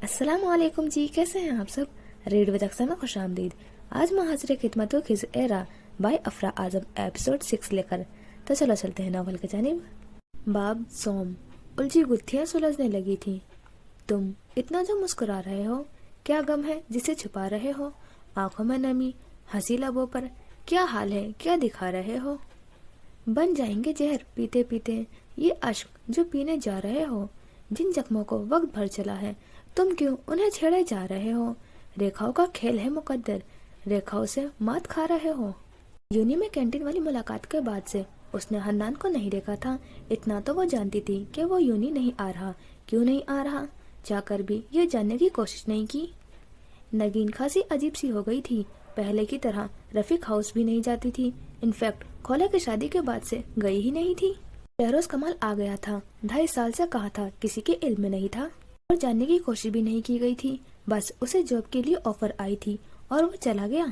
السلام علیکم جی، کیسے ہیں آپ سب؟ ریڈیو دکسا میں خوش آمدید۔ آج میں حاضر خدمت ہوں خضر ایرا بائی افرا اعظم ایپیسوڈ 6 لے کر۔ تو چلو چلتے ہیں ناول کی جانب۔ باب سوم۔ الجھی گتھیاں سلجھنے لگی تھی۔ تم اتنا جو مسکرا رہے ہو، کیا غم ہے جسے چھپا رہے ہو؟ آنکھوں میں نمی، ہنسی لبوں پر، کیا حال ہے، کیا دکھا رہے ہو؟ بن جائیں گے زہر پیتے پیتے یہ اشک جو پینے جا رہے ہو۔ جن زخموں کو وقت بھر چلا ہے، تم کیوں انہیں چھیڑے جا رہے ہو؟ ریکھاؤں کا کھیل ہے مقدر، ریکھاؤں سے مات کھا رہے ہو۔ یونی میں کینٹین والی ملاقات کے بعد سے اس نے حنان کو نہیں دیکھا تھا۔ اتنا تو وہ جانتی تھی کہ وہ یونی نہیں آ رہا۔ کیوں نہیں آ رہا؟ چاہ کر بھی یہ جاننے کی کوشش نہیں کی۔ نگین خاصی عجیب سی ہو گئی تھی۔ پہلے کی طرح رفیق ہاؤس بھی نہیں جاتی تھی۔ انفیکٹ کھولا کی شادی کے بعد سے گئی ہی نہیں تھی۔ شہروز کمال آ گیا تھا، 2.5 سال سے کہا تھا، کسی کے علم میں نہیں تھا اور جاننے کی کوشش بھی نہیں کی گئی تھی۔ بس اسے جاب کے لیے آفر آئی تھی اور وہ چلا گیا۔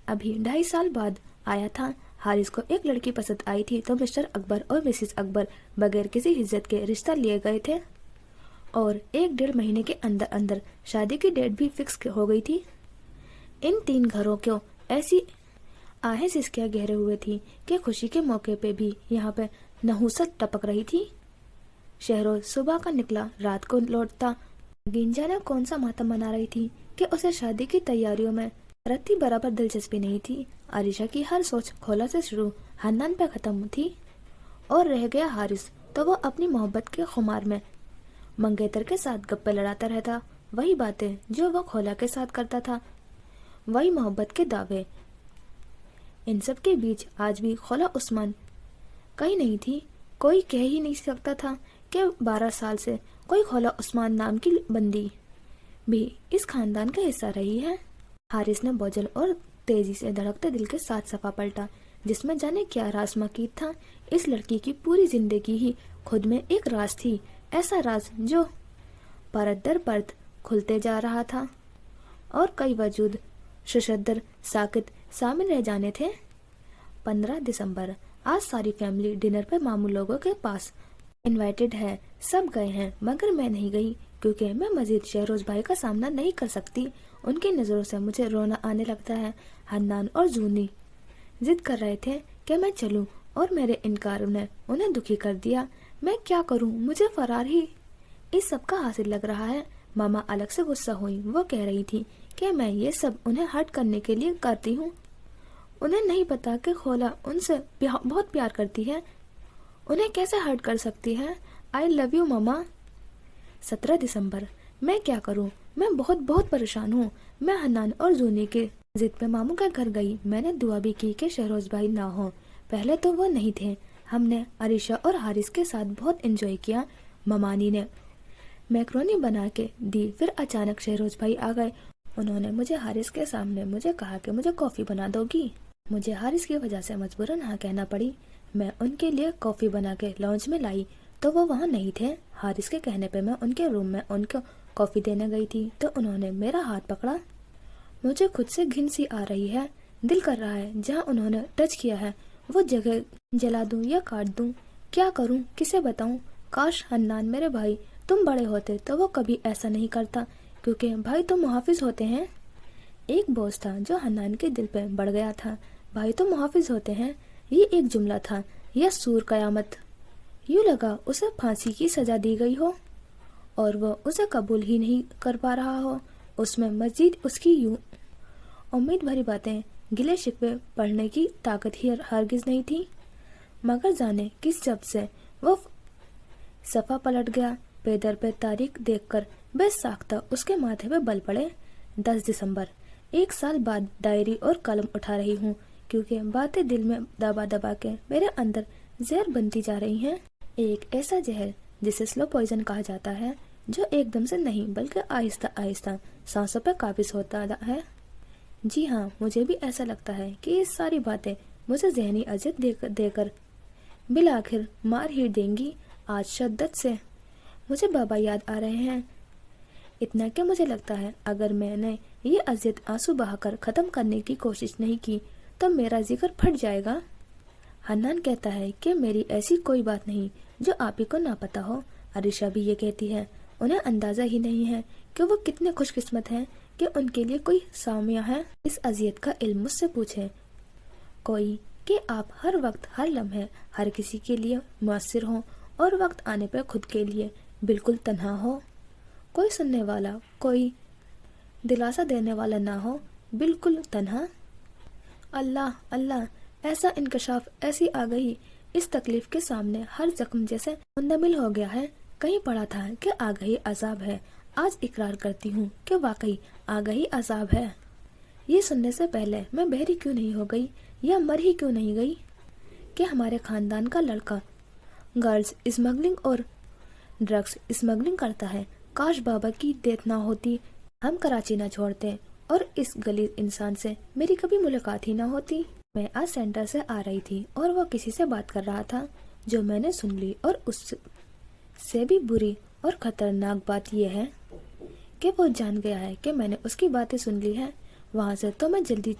ابھی 2.5 سال بعد آیا تھا۔ حارث کو ایک لڑکی پسند آئی تھی تو مسٹر اکبر اور مسز اکبر بغیر کسی عزت کے رشتہ لیے گئے تھے اور 1.5 مہینے کے اندر اندر شادی کی ڈیٹ بھی فکس ہو گئی تھی۔ ان 3 گھروں کو ایسی آہیں سسکیاں گہرے ہوئے تھی کہ خوشی کے موقع پہ بھی یہاں پہ نحوست ٹپک رہی تھی۔ شہروز صبح کا نکلا، رات کو لوٹتا۔ گنجا نے کون سا ماتم منا رہی تھی کہ اسے شادی کی تیاریوں میں رتی برابر دلچسپی نہیں تھی۔ عریشہ کی ہر سوچ کھولا سے شروع حنان پہ ختم تھی اور رہ گیا حارث تو وہ اپنی محبت کے خمار میں منگیتر کے ساتھ گپے لڑاتا رہتا۔ وہی باتیں جو وہ کھولا کے ساتھ کرتا تھا، وہی محبت کے دعوے۔ ان سب کے بیچ آج بھی کھولا عثمان کہیں نہیں تھی۔ کوئی کہہ ہی نہیں سکتا تھا کہ 12 سال سے کوئی کھولا عثمان نام کی بندی بھی اس خاندان کا حصہ رہی ہے۔ حارث نے بوجھل اور تیزی سے دھڑکتے دل کے ساتھ صفحہ پلٹا، جس میں جانے کیا راز مقید تھا۔ اس لڑکی کی پوری زندگی ہی خود میں ایک راز تھی، ایسا راز جو پرت در پرت کھلتے جا رہا تھا اور کئی وجود ششدر ساکت سامنے رہ جانے تھے۔ 15 دسمبر۔ آج ساری فیملی ڈنر پہ ماموں لوگوں کے پاس انوائٹڈ ہے۔ سب گئے ہیں مگر میں نہیں گئی کیونکہ میں مزید شہروز بھائی کا سامنا نہیں کر سکتی۔ ان کی نظروں سے مجھے رونا آنے لگتا ہے۔ حنان اور زونی ضد کر رہے تھے کہ میں چلوں اور میرے انکار نے انہیں دکھی کر دیا۔ میں کیا کروں؟ مجھے فرار ہی اس سب کا حاصل لگ رہا ہے۔ ماما الگ سے غصہ ہوئی۔ وہ کہہ رہی تھی کہ میں یہ سب انہیں ہرٹ کرنے کے لیے کرتی ہوں۔ انہیں نہیں پتا کہ کھولا ان سے بہت پیار کرتی ہے، انہیں کیسے ہرٹ کر سکتی ہے۔ آئی لو یو ماما۔ 17 دسمبر۔ میں کیا کروں؟ میں بہت بہت پریشان ہوں۔ میں حنان اور زونی کے ضد پہ ماموں کے گھر گئی۔ میں نے دعا بھی کی کہ شہروز بھائی نہ ہو۔ پہلے تو وہ نہیں تھے۔ ہم نے عریشہ اور حارث کے ساتھ بہت انجوائے کیا۔ ممانی نے میکرونی بنا کے دی، پھر اچانک شہروز بھائی آ گئے۔ انہوں نے مجھے حارث کے سامنے مجھے کہا کہ مجھے کافی بنا دو گی۔ مجھے حارث کی وجہ سے مجبوراً ہاں کہنا پڑی۔ میں ان کے لیے کافی بنا کے لاؤنج میں لائی تو وہ وہاں نہیں تھے۔ حارث کے کہنے پہ میں ان کے روم میں ان کو کافی دینے گئی تھی تو انہوں نے میرا ہاتھ پکڑا۔ مجھے خود سے گھن سی آ رہی ہے۔ دل کر رہا ہے جہاں انہوں نے ٹچ کیا ہے وہ جگہ جلا دوں یا کاٹ دوں۔ کیا کروں؟ کسے بتاؤں؟ کاش حنان میرے بھائی تم بڑے ہوتے تو وہ کبھی ایسا نہیں کرتا، کیونکہ بھائی تو محافظ ہوتے ہیں۔ ایک بوجھ تھا جو حنان کے دل پہ بڑھ گیا تھا۔ بھائی تو محافظ ہوتے ہیں، یہ ایک جملہ تھا یا سور قیامت۔ یوں لگا اسے پھانسی کی سزا دی گئی ہو اور وہ اسے قبول ہی نہیں کر پا رہا ہو۔ اس میں مزید اس کی یوں امید بھری باتیں، گلے شکوے پڑھنے کی طاقت ہی ہرگز نہیں تھی۔ مگر جانے کس جب سے وہ صفحہ پلٹ گیا۔ پے در پہ تاریخ دیکھ کر بے ساختہ اس کے ماتھے پہ بل پڑے۔ 10 دسمبر۔ 1 سال بعد ڈائری اور قلم اٹھا رہی ہوں کیونکہ باتیں دل میں دبا دبا کے میرے اندر زہر بنتی جا رہی ہیں۔ ایک ایسا زہر جسے سلو پوائزن کہا جاتا ہے، جو ایک دم سے نہیں بلکہ آہستہ آہستہ سانسوں پہ قابض ہوتا ہے۔ جی ہاں، مجھے بھی ایسا لگتا ہے کہ یہ ساری باتیں مجھے ذہنی اذیت دے کر بالآخر مار ہی دیں گی۔ آج شدت سے مجھے بابا یاد آ رہے ہیں، اتنا کہ مجھے لگتا ہے اگر میں نے یہ اذیت آنسو بہا کر ختم کرنے کی کوشش نہیں کی تو میرا جگر پھٹ جائے گا۔ حنان کہتا ہے کہ میری ایسی کوئی بات نہیں جو آپ ہی کو نہ پتا ہو۔ عریشہ بھی یہ کہتی ہے۔ انہیں اندازہ ہی نہیں ہے کہ وہ کتنے خوش قسمت ہیں کہ ان کے لیے کوئی سامیہ ہے۔ اس اذیت کا علم مجھ سے پوچھے کوئی کہ آپ ہر وقت ہر لمحے ہر کسی کے لیے مؤثر ہوں اور وقت آنے پہ خود کے لیے بالکل تنہا ہو، کوئی سننے والا، کوئی دلاسا دینے والا نہ ہو، بالکل تنہا۔ اللہ اللہ، ایسا انکشاف، ایسی آگہی اس تکلیف کے سامنے ہر زخم جیسے مندمل ہو گیا ہے۔ کہیں پڑھا تھا کہ آگہی عذاب ہے، آج اقرار کرتی ہوں کہ واقعی آگہی عذاب ہے۔ یہ سننے سے پہلے میں بحری کیوں نہیں ہو گئی یا مر ہی کیوں نہیں گئی کہ ہمارے خاندان کا لڑکا گرلز اسمگلنگ اور ڈرگز اسمگلنگ کرتا ہے۔ کاش بابا کی ڈیتھ نہ ہوتی، ہم کراچی نہ چھوڑتے اور اس غلیظ انسان سے میری کبھی ملاقات ہی نہ ہوتی۔ میں آج سینٹر سے آ رہی تھی اور وہ کسی سے بات کر رہا تھا جو میں نے سن لی، اور اس سے بھی بری اور خطرناک بات یہ ہے کہ وہ جان گیا ہے کہ میں نے اس کی باتیں سن لی ہے۔ وہاں سے تو میں جلدی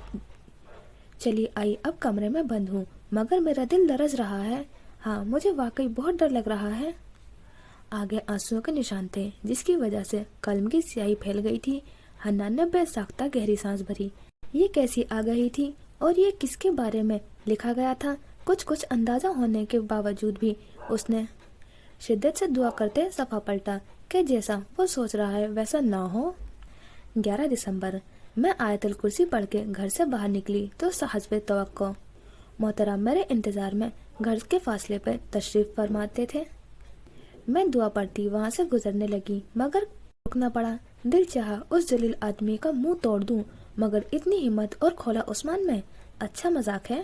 چلی آئی، اب کمرے میں بند ہوں، مگر میرا دل درز رہا ہے۔ ہاں، مجھے واقعی بہت ڈر لگ رہا ہے۔ آگے آنسوؤں کے نشان تھے جس کی وجہ سے قلم کی سیاہی پھیل گئی تھی۔ حنان نے بے ساختہ گہری سانس بھری۔ یہ کیسی آگہی تھی اور یہ کس کے بارے میں لکھا گیا تھا؟ کچھ اندازہ ہونے کے باوجود بھی اس نے شدت سے دعا کرتے صفحہ پلٹا کہ جیسا وہ سوچ رہا ہے ویسا نہ ہو۔ 11 دسمبر میں آیت الکرسی پڑھ کے گھر سے باہر نکلی تو حسب توقع محترم میرے انتظار میں گھر کے فاصلے پہ تشریف فرماتے تھے۔ میں دعا پڑھتی وہاں سے گزرنے لگی، مگر رکنا پڑا۔ دل چاہا اس ذلیل آدمی کا منہ توڑ دوں، مگر اتنی ہمت اور کھولا عثمان میں، اچھا مذاق ہے۔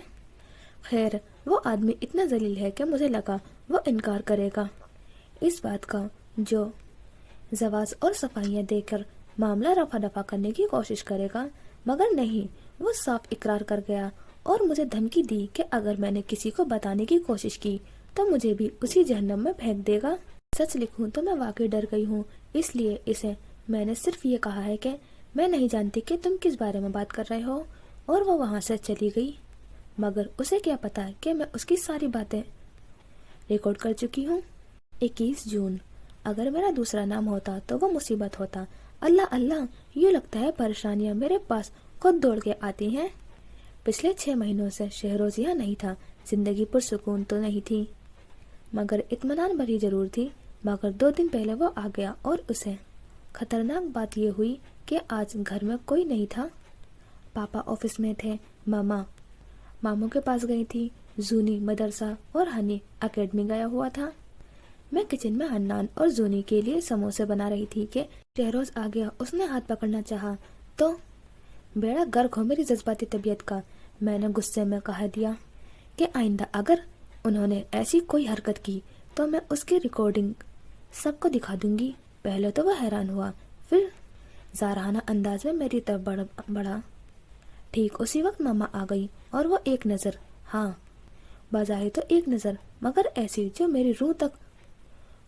خیر، وہ آدمی اتنا ذلیل ہے کہ مجھے لگا وہ انکار کرے گا اس بات کا، جو زواج اور صفائیاں دے کر معاملہ رفع دفع کرنے کی کوشش کرے گا، مگر نہیں، وہ صاف اقرار کر گیا اور مجھے دھمکی دی کہ اگر میں نے کسی کو بتانے کی کوشش کی تو مجھے بھی اسی جہنم میں پھینک دے گا۔ سچ لکھوں تو میں واقعی ڈر گئی ہوں، اس لیے اسے میں نے صرف یہ کہا ہے کہ میں نہیں جانتی کہ تم کس بارے میں بات کر رہے ہو، اور وہ وہاں سے چلی گئی۔ مگر اسے کیا پتا کہ میں اس کی ساری باتیں ریکارڈ کر چکی ہوں۔ 21 جون، اگر میرا دوسرا نام ہوتا تو وہ مصیبت ہوتا۔ اللہ اللہ، یوں لگتا ہے پریشانیاں میرے پاس خود دوڑ کے آتی ہیں۔ پچھلے 6 مہینوں سے شہروز یہاں نہیں تھا، زندگی پرسکون تو نہیں تھی، مگر اطمینان بھری ضرور تھی۔ مگر 2 دن پہلے وہ آ گیا اور اسے خطرناک بات یہ ہوئی کہ آج گھر میں کوئی نہیں تھا۔ پاپا آفس میں تھے، ماموں کے پاس گئی تھی، زونی مدرسہ اور ہنی اکیڈمی گیا ہوا تھا۔ میں کچن میں حنان اور زونی کے لیے سموسے بنا رہی تھی کہ شہروز آ گیا۔ اس نے ہاتھ پکڑنا چاہا تو بیڑا غرق ہو میری جذباتی طبیعت کا، میں نے غصے میں کہہ دیا کہ آئندہ اگر انہوں نے ایسی کوئی حرکت کی تو میں اس کی ریکارڈنگ سب کو دکھا دوں گی۔ پہلے تو وہ حیران ہوا، پھر زارانہ انداز میں میری طرف بڑھا۔ ٹھیک اسی وقت ماما آ گئی اور وہ ایک نظر، ہاں بظاہر تو ایک نظر، مگر ایسی جو میری روح تک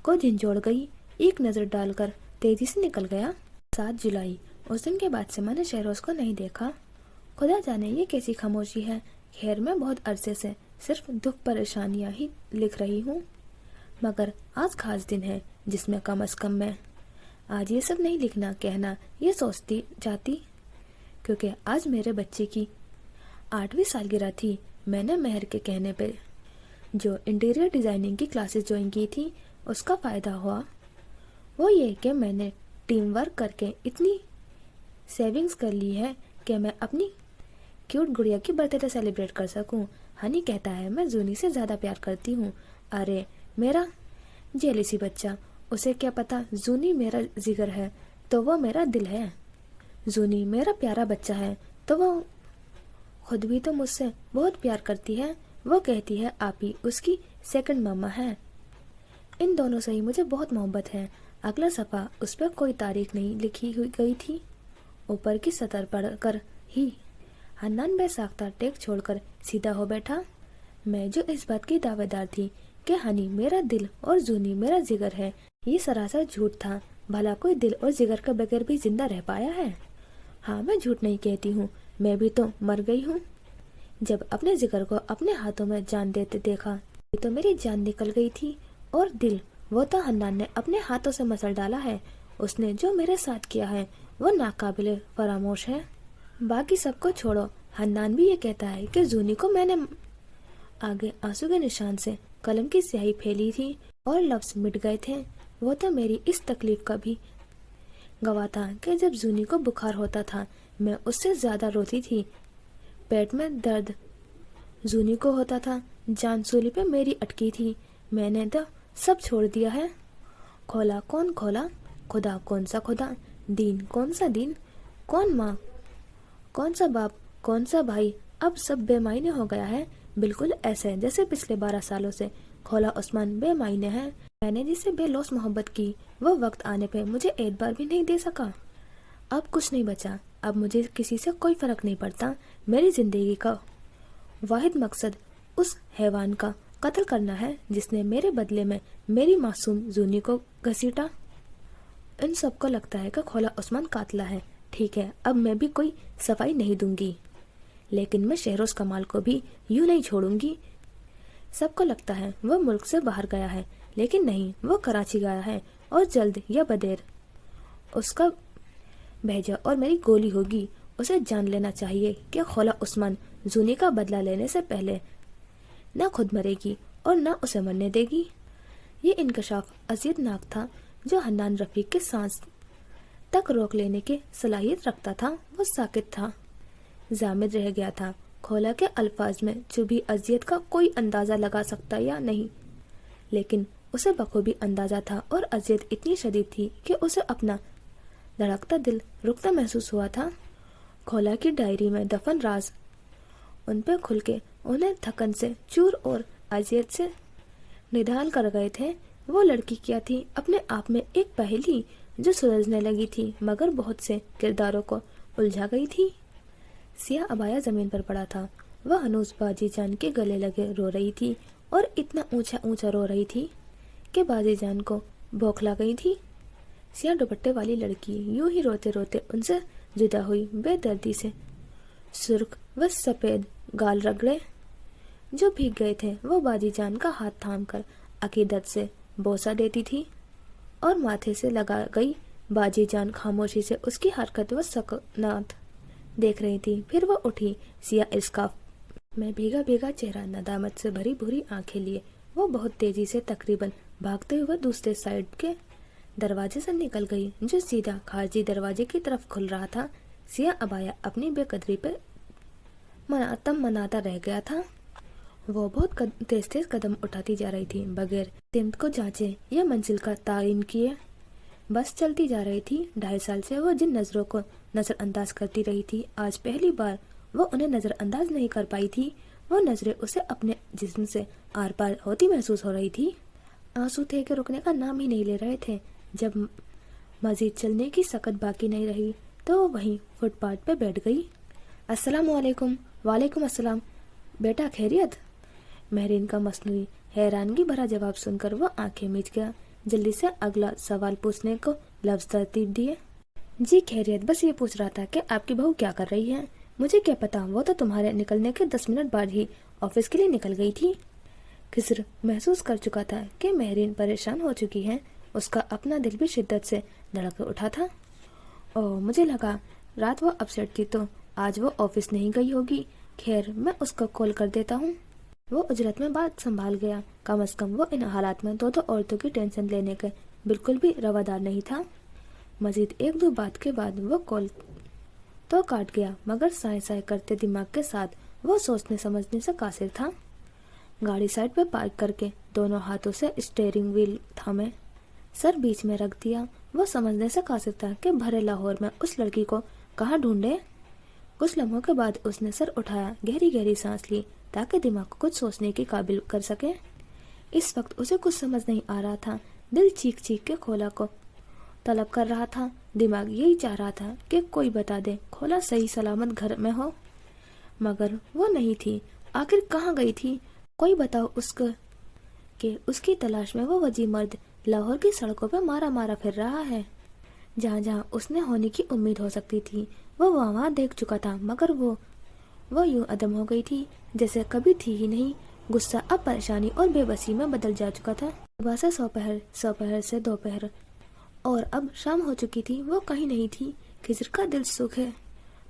کو جھنجھوڑ گئی، ایک نظر ڈال کر تیزی سے نکل گیا۔ 7 جولائی، اس دن کے بعد سے میں نے شہروز کو نہیں دیکھا۔ خدا جانے یہ کیسی خاموشی ہے۔ خیر، میں بہت عرصے سے صرف دکھ پریشانیاں ہی لکھ رہی ہوں، مگر آج خاص دن ہے جس میں کم از کم میں آج یہ سب نہیں لکھنا کہنا یہ سوچتی جاتی، کیونکہ آج میرے بچے کی 8ویں سالگرہ تھی۔ میں نے مہر کے کہنے پہ جو انٹیریئر ڈیزائننگ کی کلاسز جوائن کی تھی اس کا فائدہ ہوا، وہ یہ کہ میں نے ٹیم ورک کر کے اتنی سیونگز کر لی ہے کہ میں اپنی کیوٹ گڑیا کی برتھ ڈے سیلیبریٹ کر سکوں۔ ہنی کہتا ہے میں زونی سے زیادہ پیار کرتی ہوں۔ ارے میرا جیلیسی بچہ، اسے کیا پتا زونی میرا جگر ہے تو وہ میرا دل ہے، زونی میرا پیارا بچہ ہے تو وہ خود بھی تو مجھ سے بہت پیار کرتی ہے۔ وہ کہتی ہے آپ ہی اس کی سیکنڈ ماما ہے۔ ان دونوں سے ہی مجھے بہت محبت ہے۔ اگلا صفحہ، اس پہ کوئی تاریخ نہیں لکھی ہوئی گئی تھی، اوپر کی سطر پڑھ کر ہی حنان بے ساختہ ٹیک چھوڑ کر سیدھا ہو بیٹھا۔ میں جو اس بات کی دعوے دار تھی کہ ہنی میرا دل اور زونی میرا جگر ہے، یہ سراسر جھوٹ تھا۔ بھلا کوئی دل اور جگر کے بغیر بھی زندہ رہ پایا ہے؟ ہاں، میں جھوٹ نہیں کہتی ہوں، میں بھی تو مر گئی ہوں۔ جب اپنے جگر کو اپنے ہاتھوں میں جان دیتے دیکھا تو میری جان نکل گئی تھی، اور دل وہ تو حنان نے اپنے ہاتھوں سے مسل ڈالا ہے، اس نے جو میرے ساتھ کیا ہے وہ ناقابل فراموش ہے۔ باقی سب کو چھوڑو، حنان بھی یہ کہتا ہے کہ زونی کو میں نے آگے آنسو کے نشان سے قلم کی سیاہی پھیلی تھی اور لفظ مٹ گئے تھے۔ وہ تو میری اس تکلیف کا بھی گواہ تھا کہ جب زونی کو بخار ہوتا تھا میں اس سے زیادہ روتی تھی۔ پیٹ میں درد زونی کو ہوتا تھا، جان سولی پہ میری اٹکی تھی۔ میں نے تو سب چھوڑ دیا ہے۔ کھولا کون کھولا؟ خدا کون سا خدا؟ دین کون سا دین؟ کون ماں؟ کون سا باپ؟ کون سا بھائی؟ اب سب بے معنی ہو گیا ہے، بالکل ایسے جیسے پچھلے 12 سالوں سے کھولا عثمان بے معنی ہے۔ میں نے جسے بے لوث محبت کی وہ وقت آنے پہ مجھے اعتبار بھی نہیں دے سکا۔ اب کچھ نہیں بچا، اب مجھے کسی سے کوئی فرق نہیں پڑتا۔ میری زندگی کا واحد مقصد اس حیوان کا قتل کرنا ہے جس نے میرے بدلے میں میری معصوم زونی کو گھسیٹا۔ ان سب کو لگتا ہے کہ کھولا عثمان قاتلہ ہے۔ ٹھیک ہے، اب میں بھی کوئی صفائی نہیں دوں گی، لیکن میں شہروز کمال کو بھی یوں نہیں چھوڑوں گی۔ سب کو لگتا ہے وہ ملک سے باہر گیا ہے، لیکن نہیں، وہ کراچی گیا ہے اور جلد یا بدیر اس کا بھیجا اور میری گولی ہوگی۔ اسے جان لینا چاہیے کہ کھولا عثمان زونی کا بدلہ لینے سے پہلے نہ خود مرے گی اور نہ اسے مرنے دے گی۔ یہ انکشاف اذیت ناک تھا جو حنان رفیق کے سانس تک روک لینے کی صلاحیت رکھتا تھا۔ وہ ساکت تھا، ضامر رہ گیا تھا۔ کھولا کے الفاظ میں چبھی اذیت کا کوئی اندازہ لگا سکتا یا نہیں، لیکن اسے بخوبی اندازہ تھا اور اذیت اتنی شدید تھی کہ اسے اپنا دھڑکتا دل رکتا محسوس ہوا تھا۔ کھولا کی ڈائری میں دفن راز ان پہ کھل کے انہیں تھکن سے چور اور اذیت سے نڈال کر گئے تھے۔ وہ لڑکی کیا تھی؟ اپنے آپ میں ایک پہیلی جو سلجھنے لگی تھی مگر بہت سے کرداروں کو الجھا گئی تھی۔ سیاہ عبایا زمین پر پڑا تھا، وہ ہنوز باجی جان کے گلے لگے رو رہی تھی اور اتنا اونچا اونچا رو رہی تھی کہ باجی جان کو بوکھلا گئی تھی۔ سیاہ دوپٹے والی لڑکی یوں ہی روتے روتے ان سے جدا ہوئی، بے دردی سے سرخ و سفید گال رگڑے جو بھیگ گئے تھے وہ باجی جان کا ہاتھ تھام کر عقیدت سے بوسہ دیتی تھی اور ماتھے سے لگا گئی۔ باجی جان خاموشی سے اس کی حرکت و سکنات دیکھ رہی تھی، پھر وہ اٹھی، سیاہ اسکارف میں بھیگا بھیگا چہرہ، ندامت سے بھری بھوری آنکھیں لیے وہ بہت تیزی سے تقریباً بھاگتے ہوئے دوسرے سائیڈ کے دروازے سے نکل گئی جو سیدھا خارجی دروازے کی طرف کھل رہا تھا۔ سیاہ عبایا اپنی بے قدری پہ مناتا رہ گیا تھا۔ وہ بہت تیز تیز قدم اٹھاتی جا رہی تھی، بغیر سمت کو جانچے یا منزل کا تعین کیے بس چلتی جا رہی تھی۔ 2.5 سال سے وہ جن نظروں کو نظر انداز کرتی رہی تھی، آج پہلی بار وہ انہیں نظر انداز نہیں کر پائی تھی۔ وہ نظریں اسے اپنے جسم سے آر پار ہوتی محسوس ہو رہی تھی۔ آنسو تھے کہ رکنے کا نام ہی نہیں لے رہے تھے۔ جب مزید چلنے کی سکت باقی نہیں رہی تو وہ وہیں فٹ پاتھ پہ بیٹھ گئی۔ السلام علیکم۔ وعلیکم السلام، بیٹا خیریت؟ مہرین کا مصنوعی حیرانگی بھرا جواب سن کر وہ آنکھیں میچ گیا، جلدی سے اگلا سوال پوچھنے کو لفظ ترتیب دیے۔ جی خیریت، بس یہ پوچھ رہا تھا کہ آپ کی بہو کیا کر رہی ہے؟ مجھے کیا پتا، وہ تو تمہارے نکلنے کے 10 منٹ بعد ہی آفس کے لیے نکل گئی تھی۔ خضر محسوس کر چکا تھا کہ مہرین پریشان ہو چکی ہے، اس کا اپنا دل بھی شدت سے دھڑک اٹھا تھا۔ اوہ، مجھے لگا رات وہ اپسیٹ تھی تو آج وہ آفس نہیں گئی ہوگی۔ خیر، میں اس کو کال کر دیتا ہوں۔ وہ اجرت میں بات سنبھال گیا، کم از کم وہ ان حالات میں دو عورتوں کی ٹینشن لینے کے بالکل بھی روادار نہیں تھا۔ مزید 1-2 بات کے بعد وہ کال تو کاٹ گیا، مگر سائے سائے کرتے دماغ کے ساتھ وہ سوچنے سمجھنے سے قاصر تھا۔ گاڑی سائڈ پہ پارک کر کے دونوں ہاتھوں سے اسٹیئرنگ وہیل تھامے، سر بیچ میں رکھ دیا۔ وہ سمجھنے سے قاصر تھا کہ بھرے لاہور میں اس لڑکی کو کہاں ڈھونڈے۔ کچھ لمحوں کے بعد اس نے سر اٹھایا، گہری گہری سانس لی تاکہ دماغ کو کچھ سوچنے کے قابل کر سکے۔ اس وقت اسے کچھ سمجھ نہیں آ رہا تھا، دل چیخ چیخ کے کھولا کو طلب کر رہا تھا، دماغ یہی چاہ رہا تھا کہ کوئی بتا دے کھولا صحیح سلامت گھر میں ہو، مگر وہ نہیں تھی۔ آخر کہاں گئی تھی؟ کوئی بتاؤ اس کو کہ اس کی تلاش میں وہ وجی مرد لاہور کی سڑکوں پہ مارا مارا پھر رہا ہے۔ جہاں جہاں اس نے ہونے کی امید ہو سکتی تھی وہ وہاں دیکھ چکا تھا، مگر وہ یوں عدم ہو گئی تھی جیسے کبھی تھی ہی نہیں۔ غصہ اب پریشانی اور بے بسی میں بدل جا چکا تھا۔ صبح سے سو پہر سے دوپہر اور اب شام ہو چکی تھی، وہ کہیں نہیں تھی۔ خضر کا دل سوکھ ہے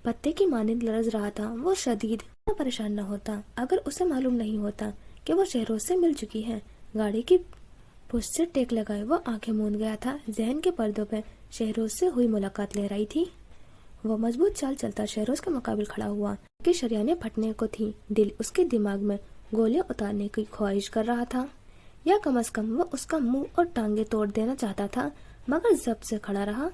پتے کی مانند لرز رہا تھا۔ وہ شدید پریشان نہ ہوتا اگر اسے معلوم نہیں ہوتا کہ وہ شہروز سے مل چکی ہے۔ گاڑی کی پشت سے ٹیک لگائے وہ آنکھیں موند گیا تھا۔ ذہن کے پردوں پہ شہروز سے ہوئی ملاقات لہرائی تھی۔ وہ مضبوط چال چلتا شہروز کے مقابل کھڑا ہوا کہ شریانیں پھٹنے کو تھی۔ دل اس کے دماغ میں گولیاں اتارنے کی خواہش کر رہا تھا، یا کم از کم وہ اس کا منہ اور ٹانگیں توڑ دینا چاہتا تھا، مگر ضبط سے کھڑا رہا۔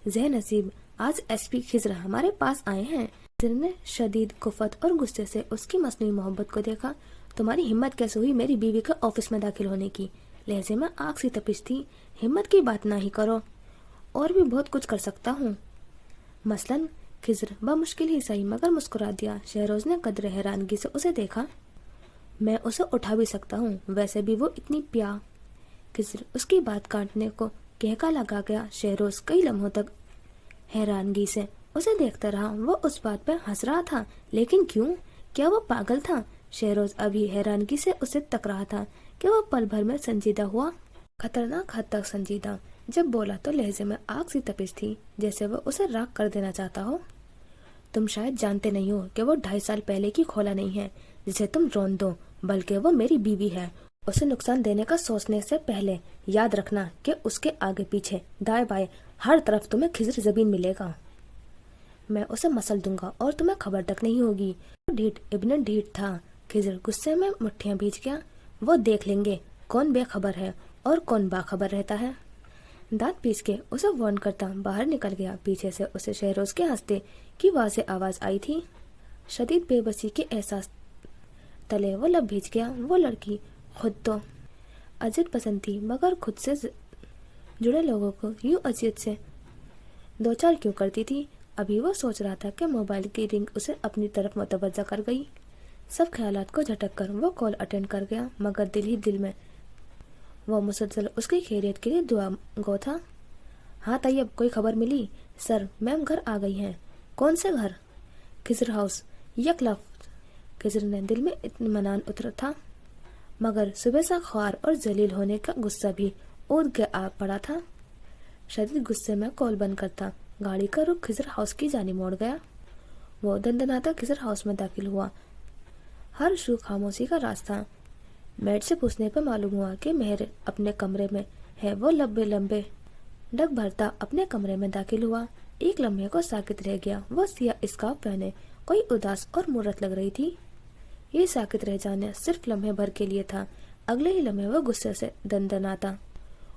ذہ نصیب، آج ایس پی خضر ہمارے پاس آئے ہیں۔ خضر نے شدید کفت اور غصے سے اس کی مصنوعی محبت کو دیکھا۔ تمہاری ہمت کیسے ہوئی میری بیوی کے آفس میں داخل ہونے کی؟ لہجے میں آگ سی تپش تھی۔ ہمت کی بات نہ ہی کرو، اور بھی بہت کچھ کر سکتا ہوں، مثلاً۔ خضر بمشکل ہی صحیح مگر مسکرا دیا۔ شہروز نے قدر حیرانگی سے اسے دیکھا۔ میں اسے اٹھا بھی سکتا ہوں، ویسے بھی وہ اتنی خضر اس کی بات کاٹنے کو کہکا لگا گیا۔ شہروز کئی لمحوں تک حیرانگی سے اسے دیکھتا رہا۔ وہ اس بات پہ ہنس رہا تھا، لیکن کیوں؟ کیا وہ پاگل تھا؟ شہروز ابھی حیرانگی سے اسے تک رہا تھا کہ وہ پل بھر میں سنجیدہ ہوا، خطرناک حد تک سنجیدہ۔ جب بولا تو لہجے میں آگ سی تپش تھی، جیسے وہ اسے راکھ کر دینا چاہتا ہو۔ تم شاید جانتے نہیں ہو کہ وہ 2.5 سال پہلے کی کھولا نہیں ہے جسے تم رون دو، بلکہ وہ میری بیوی ہے۔ اسے نقصان دینے کا سوچنے سے پہلے یاد رکھنا کہ اس کے آگے پیچھے دائیں بائیں ہر طرف تمہیں خضر زمین ملے گا۔ میں اسے مسل دوں گا اور تمہیں خبر تک نہیں ہوگی۔ وہ ڈھیٹ ابن ڈھیٹ تھا۔ خضر غصے میں مٹھیاں بھیج گیا۔ وہ دیکھ لیں گے کون بے خبر ہے اور کون باخبر رہتا ہے۔ دانت پیس کے اسے وارن کرتا باہر نکل گیا۔ پیچھے سے اسے شہروز کے ہنستے کی واضح آواز آئی تھی۔ شدید بے بسی کے احساس تلے وہ لب بھیج گیا۔ وہ لڑکی خود تو اذیت پسند تھی، مگر خود سے جڑے لوگوں کو یوں اذیت سے دوچار کیوں کرتی تھی؟ ابھی وہ سوچ رہا تھا کہ موبائل کی رنگ اسے اپنی طرف متوجہ کر گئی۔ سب خیالات کو جھٹک کر وہ کال اٹینڈ کر گیا، مگر دل ہی دل میں وہ مسلسل اس کی خیریت کے لیے دعا گو تھا۔ ہاں طیب، کوئی خبر ملی؟ سر، میم گھر آ گئی ہیں۔ کون سے گھر؟ خضر ہاؤس۔ یک لفظ خضر نے دل میں اطمینان اتر تھا، مگر صبح سے خوار اور ذلیل ہونے کا غصہ بھی اود کے آ پڑا تھا۔ شدید غصے میں کال بند کرتا گاڑی کا رخ خضر ہاؤس کی جانب موڑ گیا۔ وہ دندناتا خضر ہاؤس میں داخل ہوا۔ ہر شو خاموشی کا راز تھا۔ میڈ سے پوچھنے پہ معلوم ہوا کہ مہر اپنے کمرے میں ہے۔ وہ لمبے لمبے ڈگ بھرتا اپنے کمرے میں داخل ہوا۔ ایک لمحے کو ساکت رہ گیا۔ وہ سیاہ اسکارف پہنے کوئی اداس اور مورت لگ رہی تھی۔ یہ ساکت رہ جانا صرف لمحے بھر کے لیے تھا۔ اگلے ہی لمحے وہ غصے سے دندناتا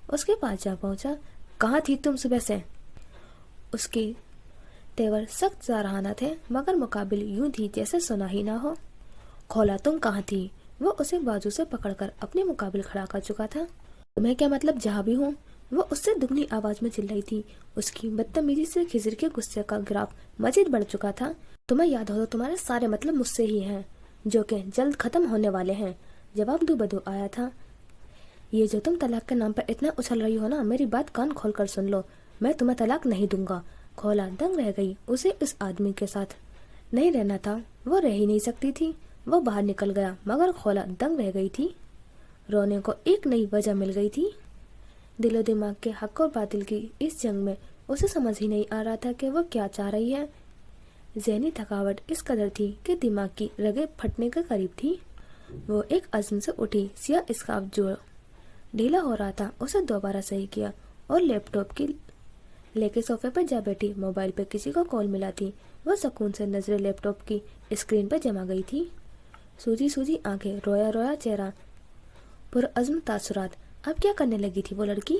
اس کے پاس جا پہنچا۔ کہاں تھی تم صبح سے؟ اس کی تیور سخت جارحانہ تھے، مگر مقابل یوں تھی جیسے سنا ہی نہ ہو۔ کھولا، تم کہاں تھی؟ وہ اسے بازو سے پکڑ کر اپنے مقابل کھڑا کر چکا تھا۔ تمہیں کیا مطلب جہاں بھی ہوں؟ وہ اس سے دگنی آواز میں چل رہی تھی۔ اس کی بدتمیزی سے خضر کے غصے کا گراف مزید بڑھ چکا تھا۔ تمہیں یاد ہو تو تمہارے سارے مطلب مجھ سے ہی ہیں، جو کہ جلد ختم ہونے والے ہیں۔ جواب دو بدو آیا تھا۔ یہ جو تم طلاق کے نام پر اتنا اچھل رہی ہو نا، میری بات کان کھول کر سن لو، میں تمہیں طلاق نہیں دوں گا۔ کھولا دنگ رہ گئی۔ اسے اس آدمی کے ساتھ نہیں رہنا تھا، وہ رہ ہی نہیں سکتی تھی۔ وہ باہر نکل گیا، مگر کھولا دنگ رہ گئی تھی۔ رونے کو ایک نئی وجہ مل گئی تھی۔ دل و دماغ کے حق اور باطل کی اس جنگ میں اسے سمجھ ہی نہیں آ رہا تھا کہ وہ کیا چاہ رہی ہے۔ ذہنی تھکاوٹ اس قدر تھی کہ دماغ کی رگیں پھٹنے کے قریب تھی۔ وہ ایک عزم سے اٹھی۔ سیاہ اسکارف جو ڈھیلا ہو رہا تھا اسے دوبارہ صحیح کیا اور لیپ ٹاپ کی لے کے صوفے پر جا بیٹھی۔ موبائل پہ کسی کو کال ملا تھی۔ وہ سکون سے نظریں لیپ ٹاپ کی اسکرین پہ جما گئی تھی۔ سوجی سوجی آنکھیں، رویا رویا چہرہ، پرعزم تاثرات۔ اب کیا کرنے لگی تھی وہ لڑکی؟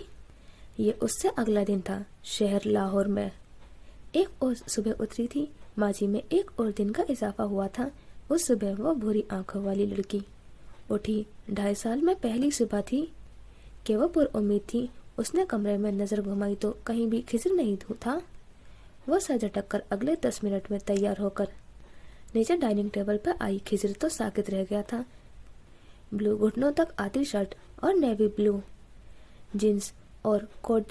یہ اس سے اگلا دن تھا۔ شہر لاہور میں ایک اور صبح اتری تھی۔ ماضی میں ایک اور دن کا اضافہ ہوا تھا۔ اس صبح وہ بھوری آنکھوں والی لڑکی اٹھی۔ 2.5 سال میں پہلی صبح تھی کہ وہ پر امید تھی۔ اس نے کمرے میں نظر گھمائی تو کہیں بھی خضر نہیں تھا۔ وہ سر جھٹک کر اگلے 10 منٹ میں تیار ہو کر نیچے ڈائننگ ٹیبل پر آئی۔ خضر تو ساکت رہ گیا تھا۔ بلو گھٹنوں تک آتی شرٹ اور نیوی بلو جینس اور کوٹ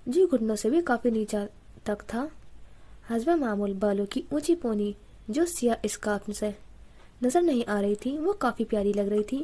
جی گھٹنوں سے بھی کافی نیچا تک تھا۔ حسب معمول بالوں کی اونچی پونی جو سیاہ اسکارف سے نظر نہیں آ رہی تھی وہ کافی پیاری لگ رہی تھی۔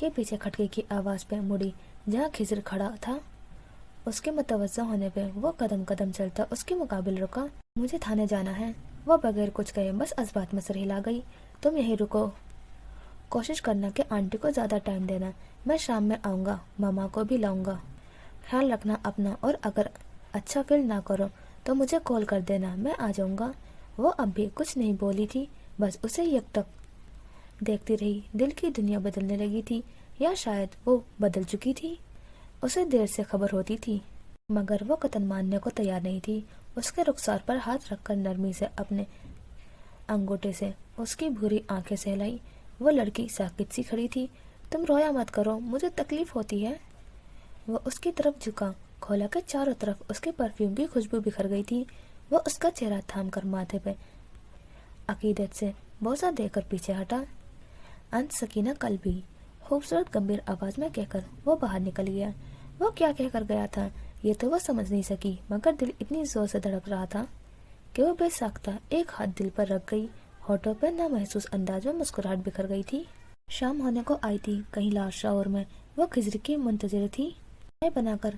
کہ پیچھے کھٹکے کی آواز پہ مڑی جہاں خضر کھڑا تھا۔ اس کے متوجہ ہونے پہ وہ قدم قدم چلتا اس کے مقابل رکا۔ مجھے تھانے جانا ہے، وہ بغیر کچھ کہے بس اس بات میں سر ہلا گئی۔ تم یہیں رکو، کوشش کرنا کہ آنٹی کو زیادہ ٹائم دینا، میں شام میں آؤں گا، ماما کو بھی لاؤں گا، خیال رکھنا اپنا، اور اگر اچھا فیل نہ کرو تو مجھے کال کر دینا، میں آ جاؤں گا۔ وہ اب بھی کچھ نہیں بولی تھی، بس اسے یک تک دیکھتی رہی۔ دل کی دنیا بدلنے لگی تھی، یا شاید وہ بدل چکی تھی۔ اسے دیر سے خبر ہوتی تھی مگر وہ قطعاً ماننے کو تیار نہیں تھی۔ اس کے رخسار پر ہاتھ رکھ کر نرمی سے اپنے انگوٹھے سے اس کی بھوری آنکھیں سہلائی۔ وہ لڑکی ساکت سی کھڑی تھی۔ تم رویا مت کرو، مجھے تکلیف ہوتی ہے۔ وہ اس کی طرف جھکا۔ کھولا کے چاروں طرف اس کے پرفیوم کی خوشبو بکھر گئی تھی۔ وہ اس کا چہرہ تھام کر ماتھے پہ عقیدت سے بوسہ دے کر پیچھے ہٹا۔ انت سکینہ کل بھی، خوبصورت گمبھیر آواز میں کہہ کر وہ باہر نکل گیا۔ وہ کیا کہہ کر گیا تھا یہ تو وہ سمجھ نہیں سکی، مگر دل اتنی زور سے دھڑک رہا تھا کہ وہ بے ساختہ ایک ہاتھ دل پر رکھ گئی۔ ہونٹوں پر نامحسوس انداز میں مسکراہٹ بکھر گئی تھی۔ شام ہونے کو آئی تھی، کہیں لاش شعور میں وہ خضر کی منتظر تھی۔ چائے بنا کر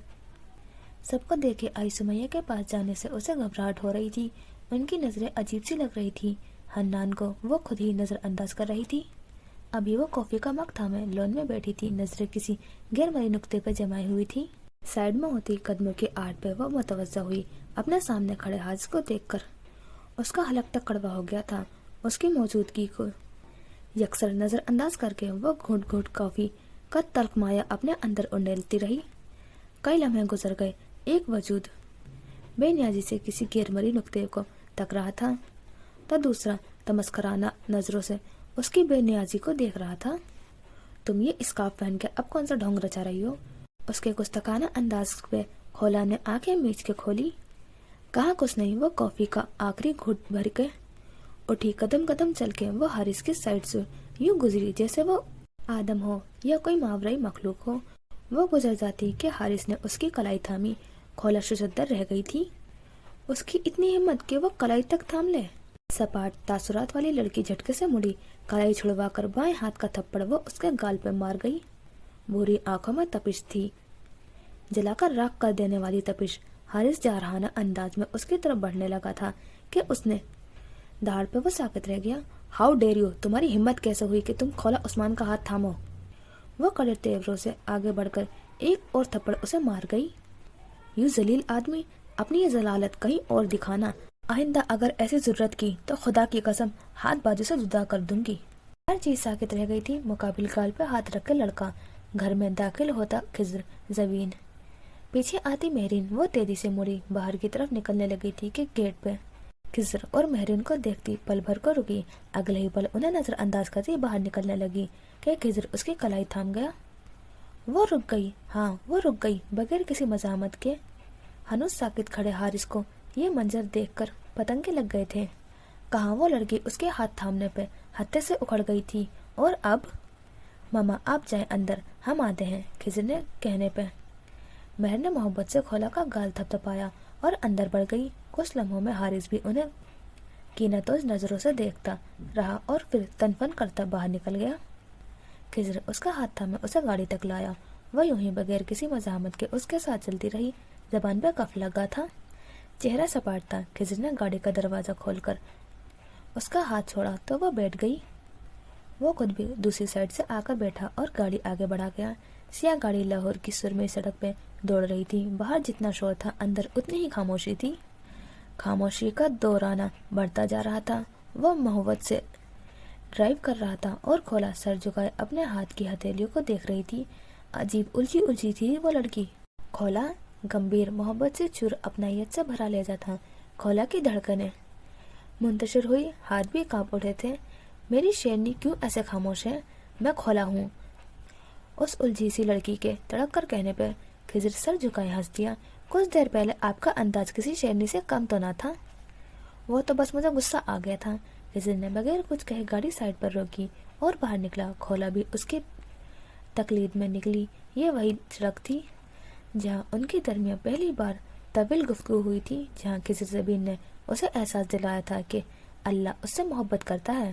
سب کو دے کے آئی سمیہ کے پاس جانے سے اسے گھبراہٹ ہو رہی تھی۔ ان کی نظریں عجیب سی لگ رہی تھی۔ حنان کو وہ خود ہی نظر انداز کر رہی تھی۔ ابھی وہ کافی کا مگ تھامے لون میں بیٹھی تھی، نظریں کسی غیر مرئی نقطے پہ جمائی ہوئی تھی۔ سائڈ میں ہوتی قدموں کی آڑ پہ وہ متوجہ ہوئی۔ اپنے سامنے کھڑے حارث کو دیکھ کر اس کا حلق تک کڑوا ہو گیا تھا۔ اس کی موجودگی کو یکسر نظر انداز کر کے وہ گھونٹ گھونٹ کافی کا تلخ مایا اپنے اندر انڈیلتی رہی۔ کئی لمحے گزر گئے، ایک وجود بے نیازی سے کسی غیر مرئی نقطے کو تک رہا تھا تو دوسرا تمسخرانہ نظروں سے اس کی بے نیازی کو دیکھ رہا تھا۔ تم یہ اسکارف پہن کے اب کون سا ڈھونگ رچا رہی ہو؟ اس کے گستاخانہ انداز پہ کھولا نے آنکھیں میچ کے کھولی۔ کہا کچھ نہیں۔ وہ کافی کا آخری گھٹ بھر کے اٹھی، قدم قدم چل کے وہ حارث کی سائڈ سے یوں گزری جیسے وہ آدم ہو یا کوئی ماورائی مخلوق ہو۔ وہ گزر جاتی کہ حارث نے اس کی کلائی تھامی۔ کھولا ششدر رہ گئی تھی۔ اس کی اتنی ہمت کہ وہ کلائی تک تھام لے۔ سپاٹ تاثرات والی لڑکی جھٹکے سے مڑی، کلائی چھڑوا کر بائیں ہاتھ کا تھپڑ وہ اس کے گال پہ مار گئی۔ بھوری آنکھوں میں تپش تھی، جلا کر راکھ کر دینے والی تپش۔ حارث جارحانہ انداز میں اس کی طرف بڑھنے لگا تھا کہ اس نے دھاڑ پہ وہ ساکت رہ گیا۔ ہاؤ ڈیر یو، تمہاری ہمت کیسے ہوئی کہ تم کھولا عثمان کا ہاتھ تھامو؟ وہ کڑے تیوروں سے آگے بڑھ کر ایک اور تھپڑ اسے مار گئی۔ یوں ذلیل آدمی، اپنی یہ ذلالت کہیں اور دکھانا۔ آئندہ اگر ایسی ضرورت کی تو خدا کی قسم ہاتھ بازو سے جدا کر دوں گی۔ ہر چیز ساکت رہ گئی تھی۔ مقابل گال پہ ہاتھ رکھ کے لڑکا گھر میں داخل ہوتا خضر، زمین پیچھے آتی مہرین۔ وہ تیزی سے مڑی، باہر کی طرف نکلنے لگی تھی کہ گیٹ پہ خضر اور مہرین کو دیکھتی پل بھر کو رکی۔ اگلے ہی پل انہیں نظر انداز کرتی باہر نکلنے لگی کہ خضر اس کی کلائی تھام گیا۔ وہ رک گئی، ہاں وہ رک گئی، بغیر کسی مزاحمت کے۔ ہنوز ساکت کھڑے حارث کو یہ منظر دیکھ کر پتنگے لگ گئے تھے۔ کہاں وہ لڑکی اس کے ہاتھ تھامنے پہ ہتھے سے اکھڑ گئی تھی، اور اب ماما آپ جائیں اندر، ہم آتے ہیں، خضر نے کہنے پہ مہر نے محبت سے کھولا کا گال تھپ تھپایا اور اندر بڑھ گئی۔ کچھ لمحوں میں حارث بھی انہیں کینتوز نظروں سے دیکھتا رہا اور پھر تن فن کرتا باہر نکل گیا۔ خضر اس کا ہاتھ تھامے اسے گاڑی تک لایا۔ وہ یوں ہی بغیر کسی مزاحمت کے اس کے ساتھ چلتی رہی۔ زبان پہ کف لگا تھا، چہرہ سپاٹ تھا۔ خضر نے گاڑی کا دروازہ کھول کر اس کا ہاتھ چھوڑا تو وہ بیٹھ گئی۔ وہ خود بھی دوسری سائڈ سے آ کر بیٹھا اور گاڑی آگے بڑھا گیا۔ سیاہ گاڑی لاہور کی سرمئی سڑک پہ دوڑ رہی تھی۔ باہر جتنا شور تھا اندر اتنی ہی خاموشی تھی۔ خاموشی کا دورانہ بڑھتا جا رہا تھا۔ وہ محبت سے ڈرائیو کر رہا تھا اور کھولا سر جھکائے اپنے ہاتھ کی ہتھیلیوں کو دیکھ رہی تھی۔ عجیب الجھی الجھی تھی وہ لڑکی۔ کھولا گمبھیر محبت سے چور اپنائیت سے بھرا لہجہ تھا۔ کھولا کی دھڑکنیں منتشر ہوئی، ہاتھ بھی کانپ اٹھے تھے۔ میری شیرنی کیوں ایسے خاموش ہے؟ میں کھولا ہوں، اس الجھی سی لڑکی کے تڑک کر کہنے پہ خضر سر جھکائے ہنس دیا۔ کچھ دیر پہلے آپ کا انداز کسی شیرنی سے کم تو نہ تھا۔ وہ تو بس مجھے غصہ آ گیا تھا۔ خضر نے بغیر کچھ کہے گاڑی سائڈ پر روکی اور باہر نکلا۔ کھولا بھی اس کی تقلید میں نکلی۔ یہ وہی سڑک تھی جہاں ان کی درمیان پہلی بار طویل گفتگو ہوئی تھی، جہاں خضر زبین نے اسے احساس دلایا تھا کہ اللہ اس سے محبت کرتا ہے۔